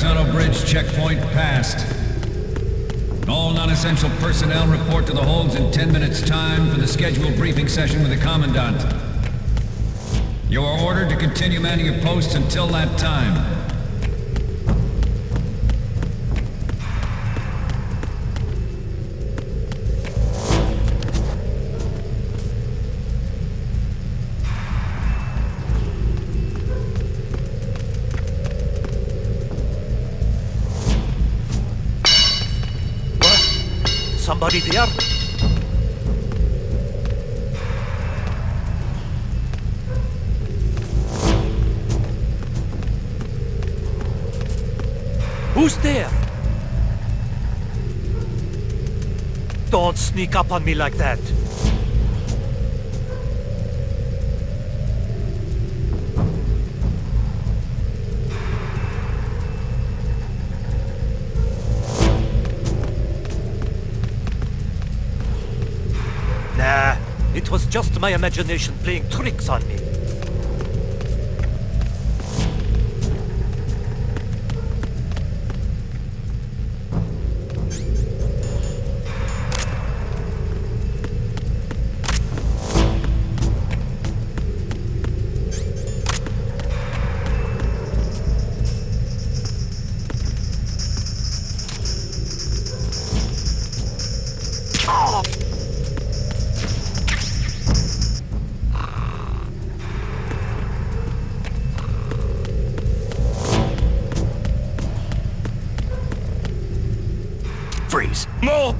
horizontal bridge checkpoint passed. All non-essential personnel report to the holds in 10 minutes' time for the scheduled briefing session with the Commandant. You are ordered to continue manning your posts until that time. Somebody there? Who's there? Don't sneak up on me like that. Nah, it was just my imagination playing tricks on me. Freeze. No!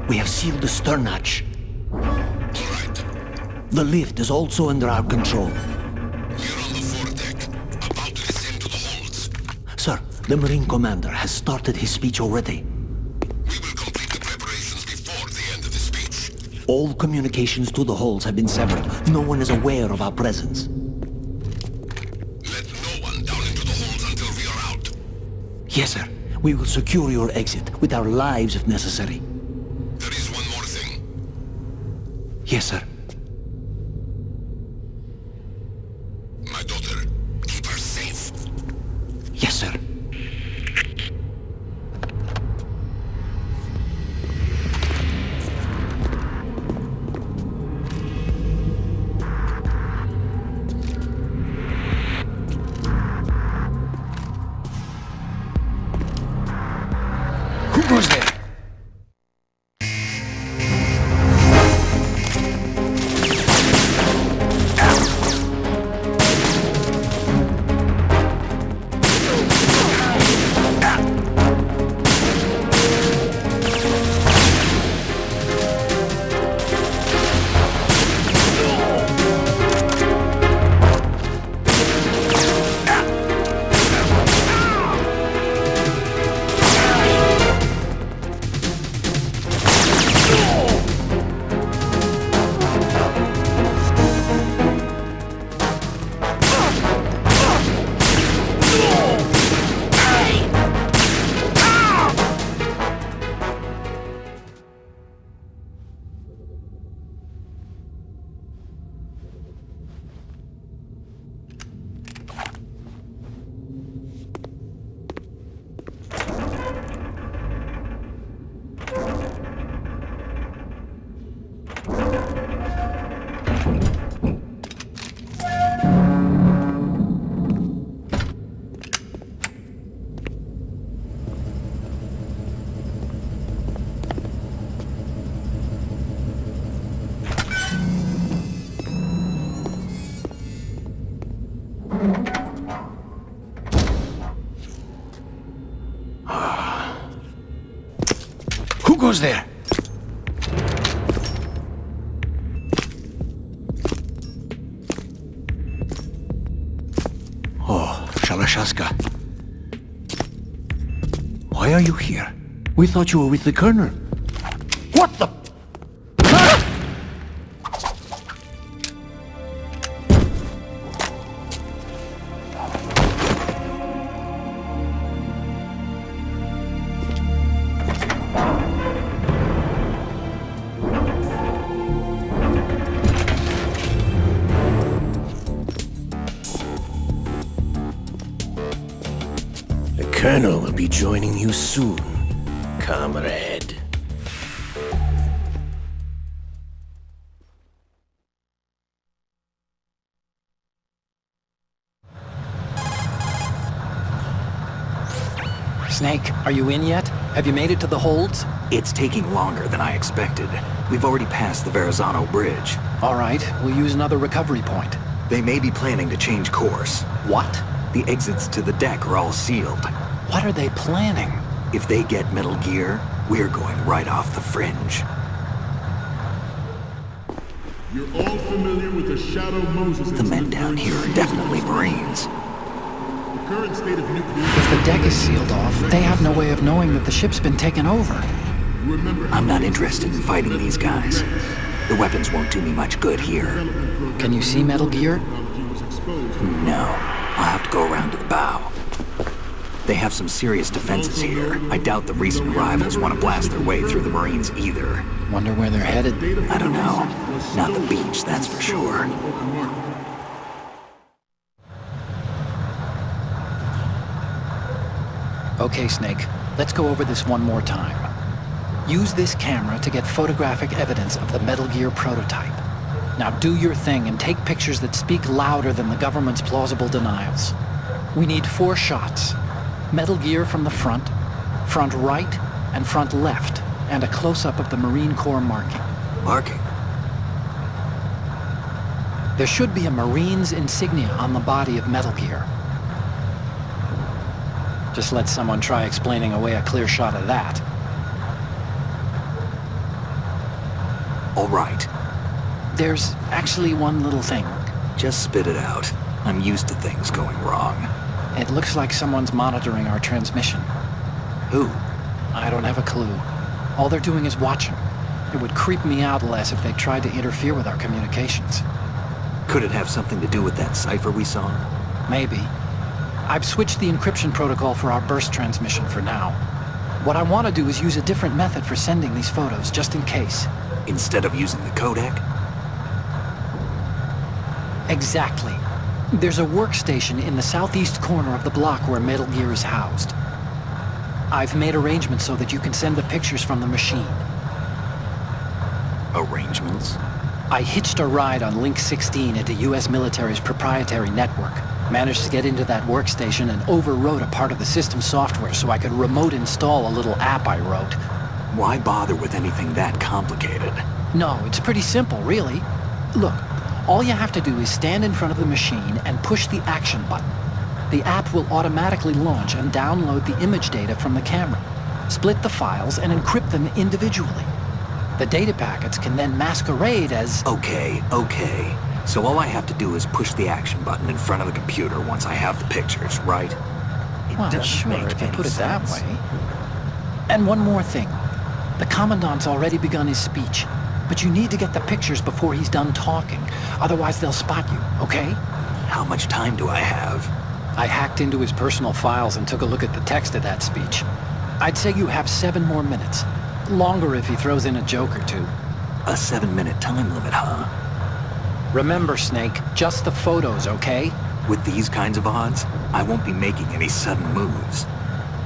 We have sealed the stern hatch. All right. The lift is also under our control. We're on the foredeck, about to descend to the holds. Sir, the Marine Commander has started his speech already. We will complete the preparations before the end of the speech. All communications to the holds have been severed. No one is aware of our presence. Let no one down into the holds until we are out. Yes, sir. We will secure your exit with our lives if necessary. There is one more thing. Yes, sir. My daughter, keep her safe. Yes, sir. Who goes there? goes there? Oh, Shalashaska. Why are you here? We thought you were with the Colonel. What the... The Colonel will be joining you soon, comrade. Snake, are you in yet? Have you made it to the holds? It's taking longer than I expected. We've already passed the Verrazano Bridge. All right, we'll use another recovery point. They may be planning to change course. What? The exits to the deck are all sealed. What are they planning? If they get Metal Gear, we're going right off the fringe. You're all familiar with the Shadow Moses The men down here are definitely Marines. The current state of nuclear... If the deck is sealed off, they have no way of knowing that the ship's been taken over. I'm not interested in fighting these guys. The weapons won't do me much good here. Can you see Metal Gear? No. I'll have to go around to the bow. They have some serious defenses here. I doubt the recent arrivals want to blast their way through the Marines either. Wonder where they're headed. I don't know. Not the beach, that's for sure. Okay, Snake, let's go over this one more time. Use this camera to get photographic evidence of the Metal Gear prototype. Now do your thing and take pictures that speak louder than the government's plausible denials. We need 4 shots. Metal Gear from the front right, and front left, and a close-up of the Marine Corps marking. Marking? There should be a Marine's insignia on the body of Metal Gear. Just let someone try explaining away a clear shot of that. All right. There's actually one little thing. Just spit it out. I'm used to things going wrong. It looks like someone's monitoring our transmission. Who? I don't have a clue. All they're doing is watching. It would creep me out less if they tried to interfere with our communications. Could it have something to do with that cipher we saw? Maybe. I've switched the encryption protocol for our burst transmission for now. What I want to do is use a different method for sending these photos, just in case. Instead of using the codec? Exactly. There's a workstation in the southeast corner of the block where Metal Gear is housed. I've made arrangements so that you can send the pictures from the machine. Arrangements? I hitched a ride on Link 16 into US military's proprietary network. Managed to get into that workstation and overwrote a part of the system software so I could remote install a little app I wrote. Why bother with anything that complicated? No, it's pretty simple, really. Look, all you have to do is stand in front of the machine and push the action button. The app will automatically launch and download the image data from the camera, split the files, and encrypt them individually. The data packets can then masquerade as... Okay. So all I have to do is push the action button in front of the computer once I have the pictures, right? Well, sure, if you put it that way. And one more thing. The Commandant's already begun his speech, but you need to get the pictures before he's done talking. Otherwise, they'll spot you, okay? How much time do I have? I hacked into his personal files and took a look at the text of that speech. I'd say you have 7 more minutes. Longer if he throws in a joke or two. A 7-minute time limit, huh? Remember, Snake, just the photos, okay? With these kinds of odds, I won't be making any sudden moves.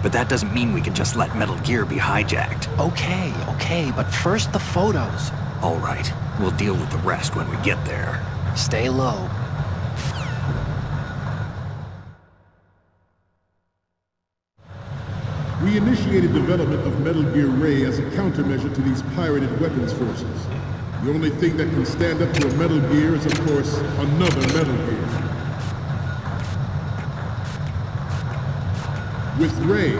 But that doesn't mean we can just let Metal Gear be hijacked. Okay, but first the photos. All right, we'll deal with the rest when we get there. Stay low. We initiated development of Metal Gear Ray as a countermeasure to these pirated weapons forces. The only thing that can stand up to a Metal Gear is, of course, another Metal Gear. With Ray,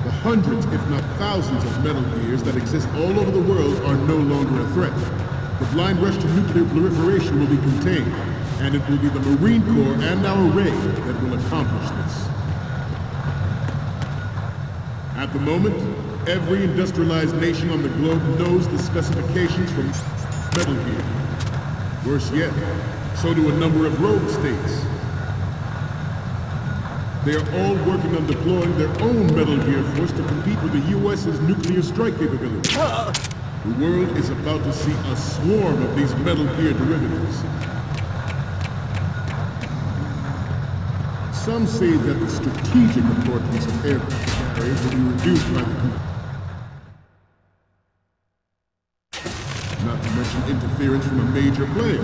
The hundreds, if not thousands, of metal gears that exist all over the world are no longer a threat. The blind rush to nuclear proliferation will be contained, and it will be the Marine Corps and our Ray that will accomplish this. At the moment, every industrialized nation on the globe knows the specifications for metal gear. Worse yet, so do a number of rogue states. They are all working on deploying their own Metal Gear force to compete with the U.S.'s nuclear strike capability. The world is about to see a swarm of these Metal Gear derivatives. Some say that the strategic importance of aircraft carriers will be reduced by the not to mention interference from a major player.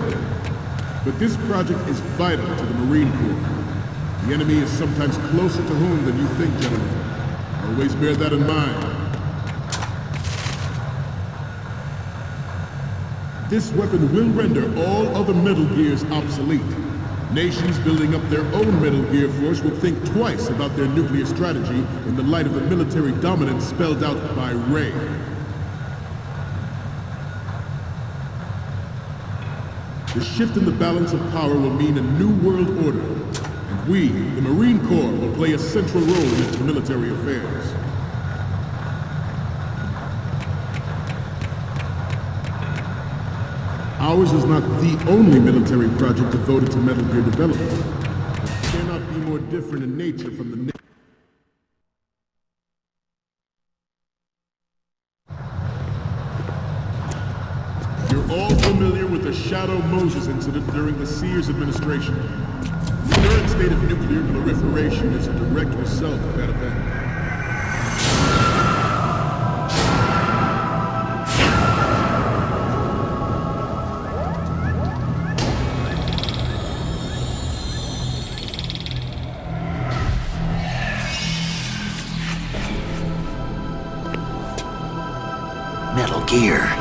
But this project is vital to the Marine Corps. The enemy is sometimes closer to home than you think, gentlemen. Always bear that in mind. This weapon will render all other Metal Gears obsolete. Nations building up their own Metal Gear force will think twice about their nuclear strategy in the light of the military dominance spelled out by Ray. The shift in the balance of power will mean a new world order. And we, the Marine Corps, will play a central role in its military affairs. Ours is not the only military project devoted to Metal Gear development. It cannot be more different in nature from the You're all familiar with the Shadow Moses incident during the Sears administration. The current state of nuclear proliferation is a direct result of that event. Metal Gear.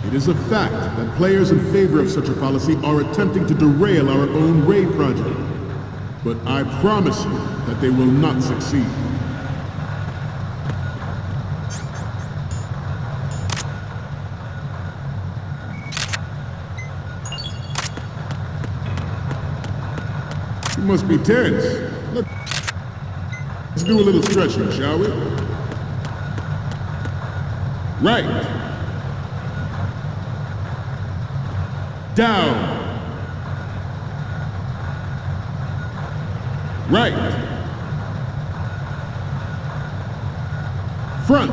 It is a fact that players in favor of such a policy are attempting to derail our own Ray project. But I promise you that they will not succeed. You must be tense. Let's do a little stretching, shall we? Right. Down. Right. Front.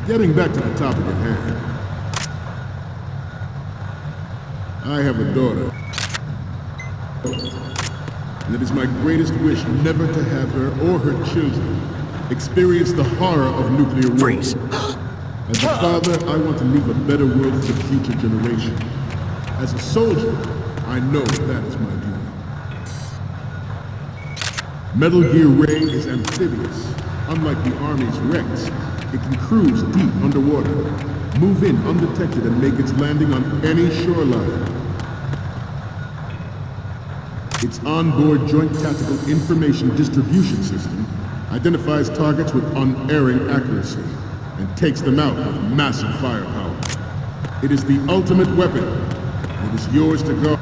Getting back to the topic at hand. I have a daughter. And it is my greatest wish never to have her or her children experience the horror of nuclear war. Freeze. As a father, I want to leave a better world for the future generation. As a soldier, I know that is my duty. Metal Gear Ray is amphibious. Unlike the Army's Rex, it can cruise deep underwater, move in undetected and make its landing on any shoreline. Its onboard Joint Tactical Information Distribution System identifies targets with unerring accuracy and takes them out with massive firepower. It is the ultimate weapon. It is yours to go.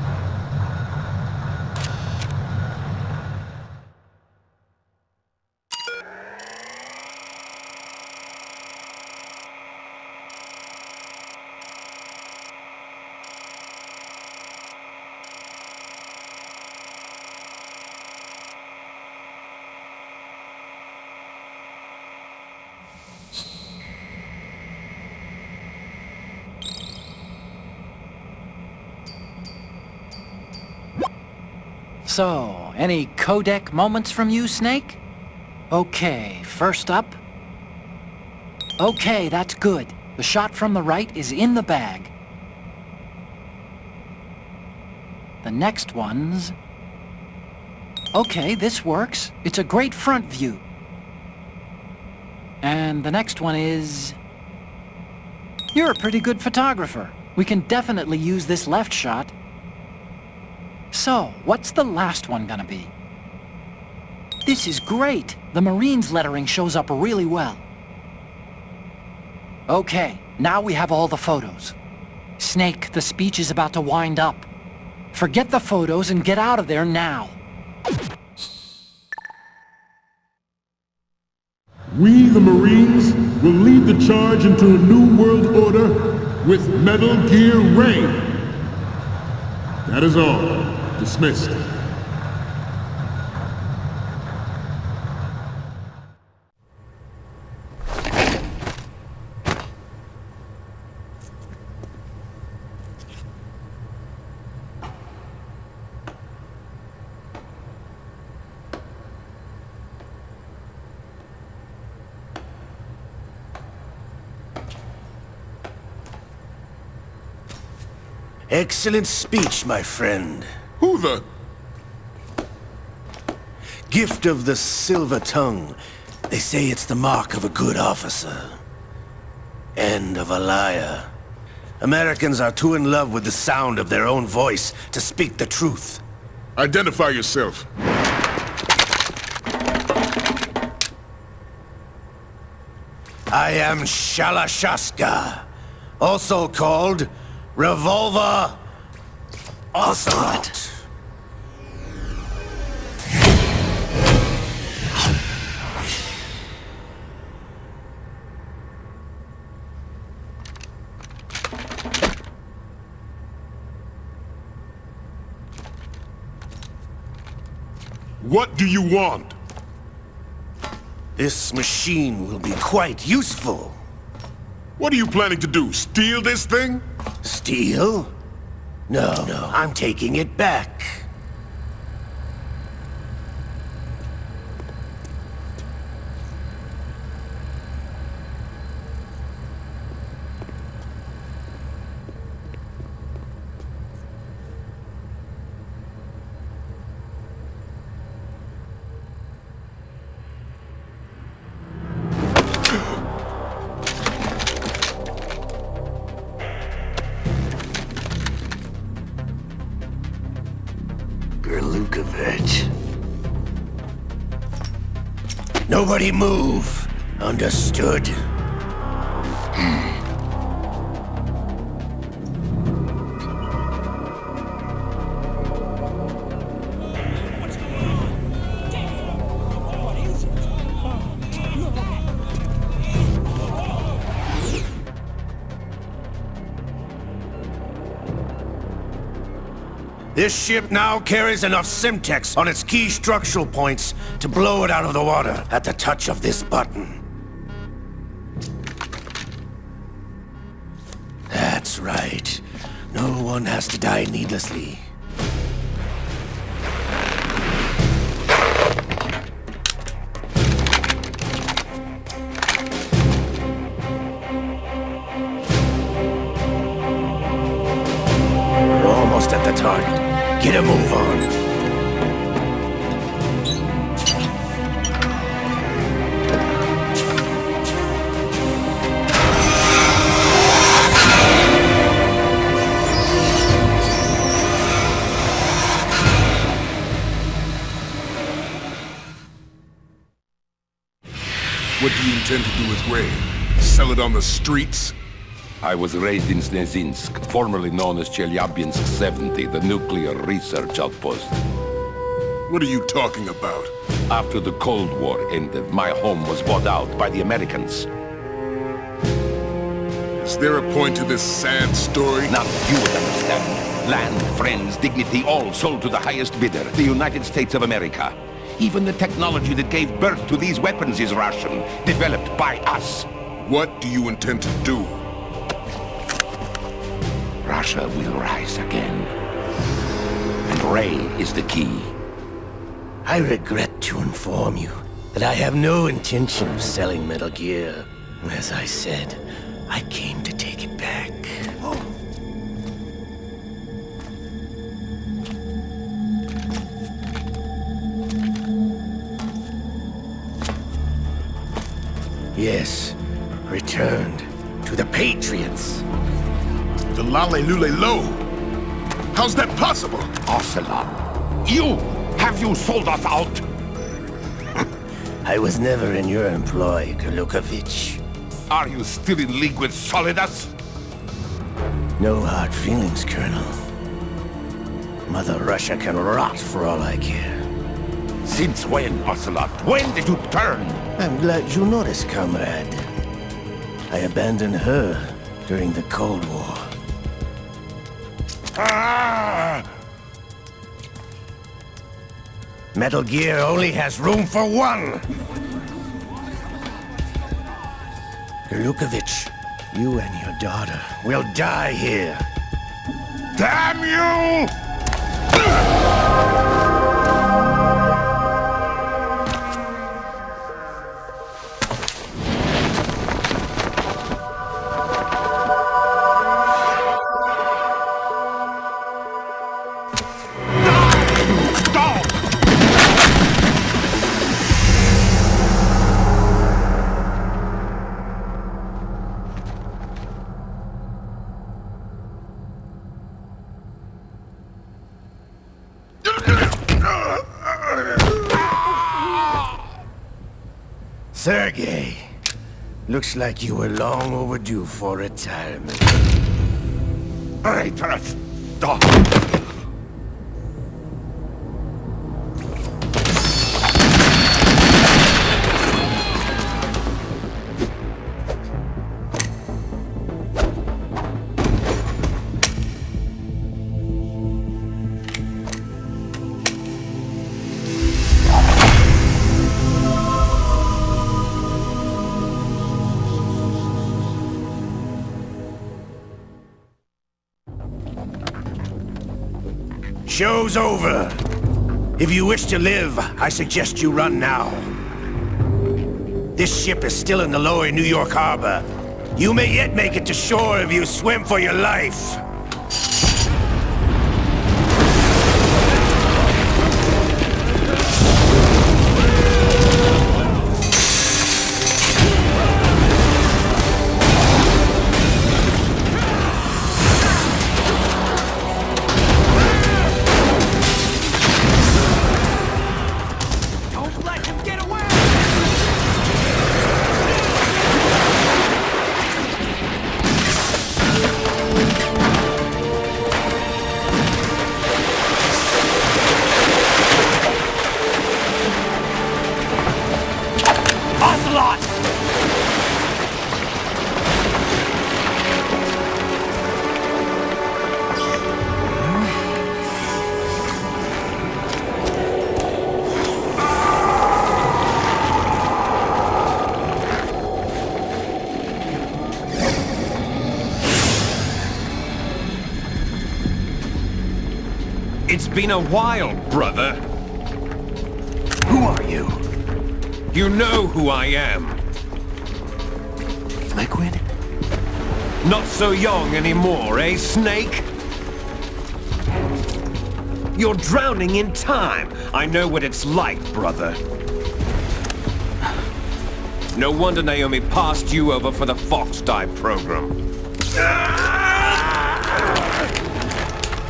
So, any codec moments from you, Snake? Okay, first up. Okay, that's good. The shot from the right is in the bag. The next one's Okay, this works. It's a great front view. And the next one is... You're a pretty good photographer. We can definitely use this left shot. So, what's the last one gonna be? This is great! The Marines lettering shows up really well. Okay, now we have all the photos. Snake, the speech is about to wind up. Forget the photos and get out of there now. We, the Marines, will lead the charge into a new world order with Metal Gear Ray. That is all. Dismissed. Excellent speech, my friend. Who the... Gift of the silver tongue. They say it's the mark of a good officer. And of a liar. Americans are too in love with the sound of their own voice to speak the truth. Identify yourself. I am Shalashaska, also called Revolver Ocelot. What do you want? This machine will be quite useful. What are you planning to do? Steal this thing? Steal? No, I'm taking it back. Nobody move. Understood? This ship now carries enough Simtex on its key structural points to blow it out of the water at the touch of this button. That's right. No one has to die needlessly. We're almost at the target. Get a move on. What do you intend to do with Ray? Sell it on the streets? I was raised in Snezinsk, formerly known as Chelyabinsk 70, the nuclear research outpost. What are you talking about? After the Cold War ended, my home was bought out by the Americans. Is there a point to this sad story? Now you would understand. Land, friends, dignity, all sold to the highest bidder, the United States of America. Even the technology that gave birth to these weapons is Russian, developed by us. What do you intend to do? Russia will rise again. And Ray is the key. I regret to inform you that I have no intention of selling Metal Gear. As I said, I came to take it back. Yes, returned to the Patriots. The Lale Lule Lo. How's that possible? Ocelot, have you sold us out? I was never in your employ, Golukovich. Are you still in league with Solidus? No hard feelings, Colonel. Mother Russia can rot for all I care. Since when, Ocelot? When did you turn? I'm glad you noticed, comrade. I abandoned her during the Cold War. Ah! Metal Gear only has room for one! Golukovich, you and your daughter will die here. Damn you! Sergei, looks like you were long overdue for retirement. Traitorous dog! Show's over. If you wish to live, I suggest you run now. This ship is still in the lower New York harbor. You may yet make it to shore if you swim for your life. It's been a while, brother. Who are you? You know who I am. Liquid? Not so young anymore, eh, Snake? You're drowning in time. I know what it's like, brother. No wonder Naomi passed you over for the Fox Die program.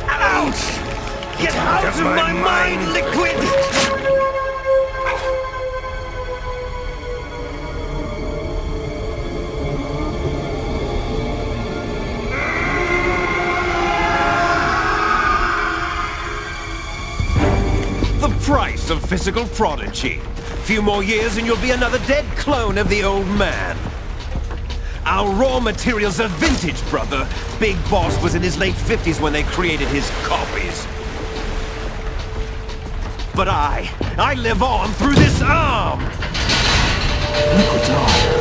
Ouch! Get out of my mind, Liquid! The price of physical prodigy. Few more years and you'll be another dead clone of the old man. Our raw materials are vintage, brother. Big Boss was in his late 50s when they created his copies. But I live on through this arm! Liquid's on.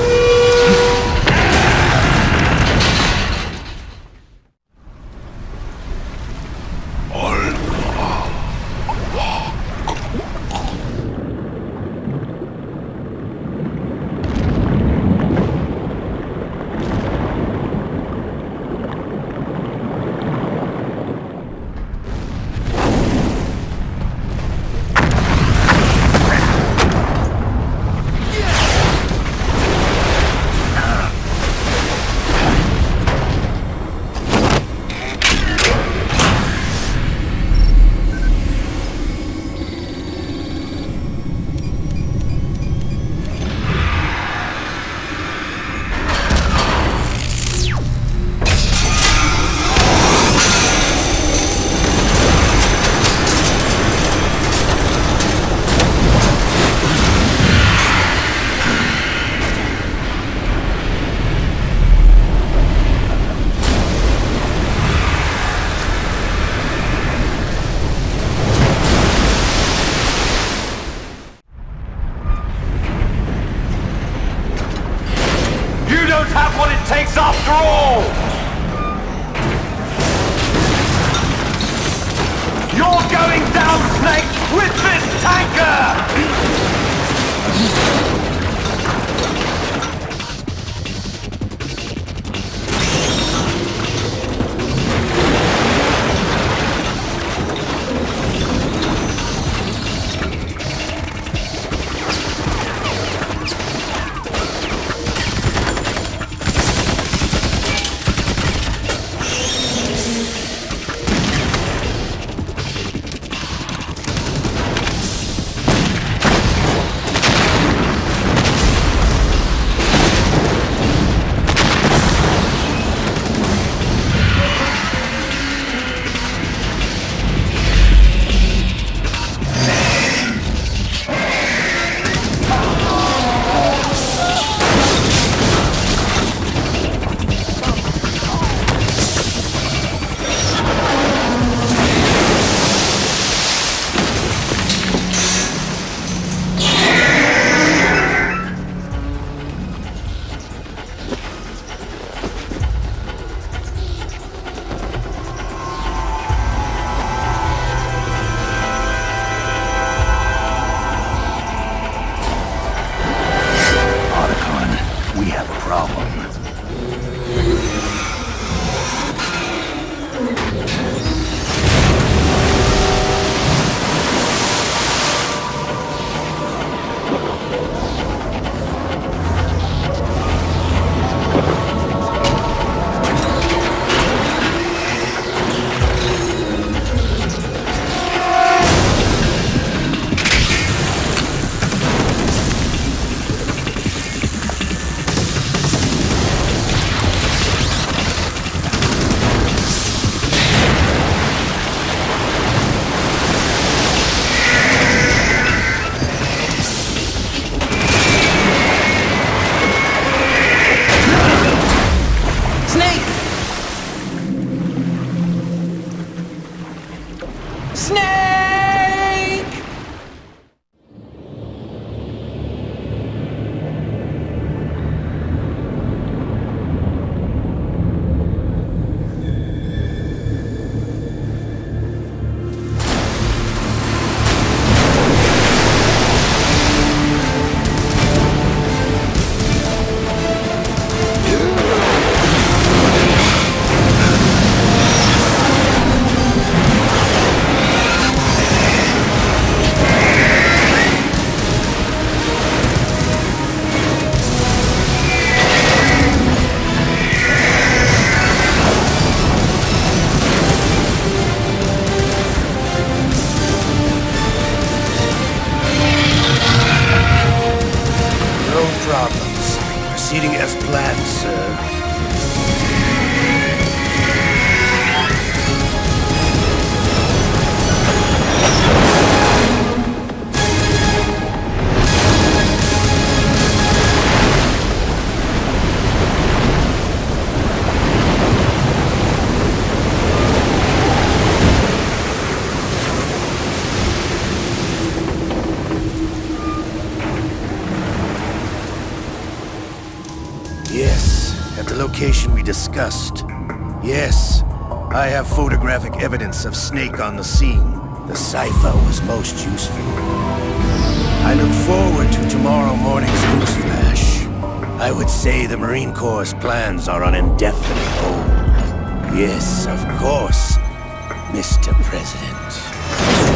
Proceeding as planned, sir. Yes, at the location we discussed. Yes, I have photographic evidence of Snake on the scene. The cipher was most useful. I look forward to tomorrow morning's news flash. I would say the Marine Corps' plans are on indefinite hold. Yes, of course, Mr. President.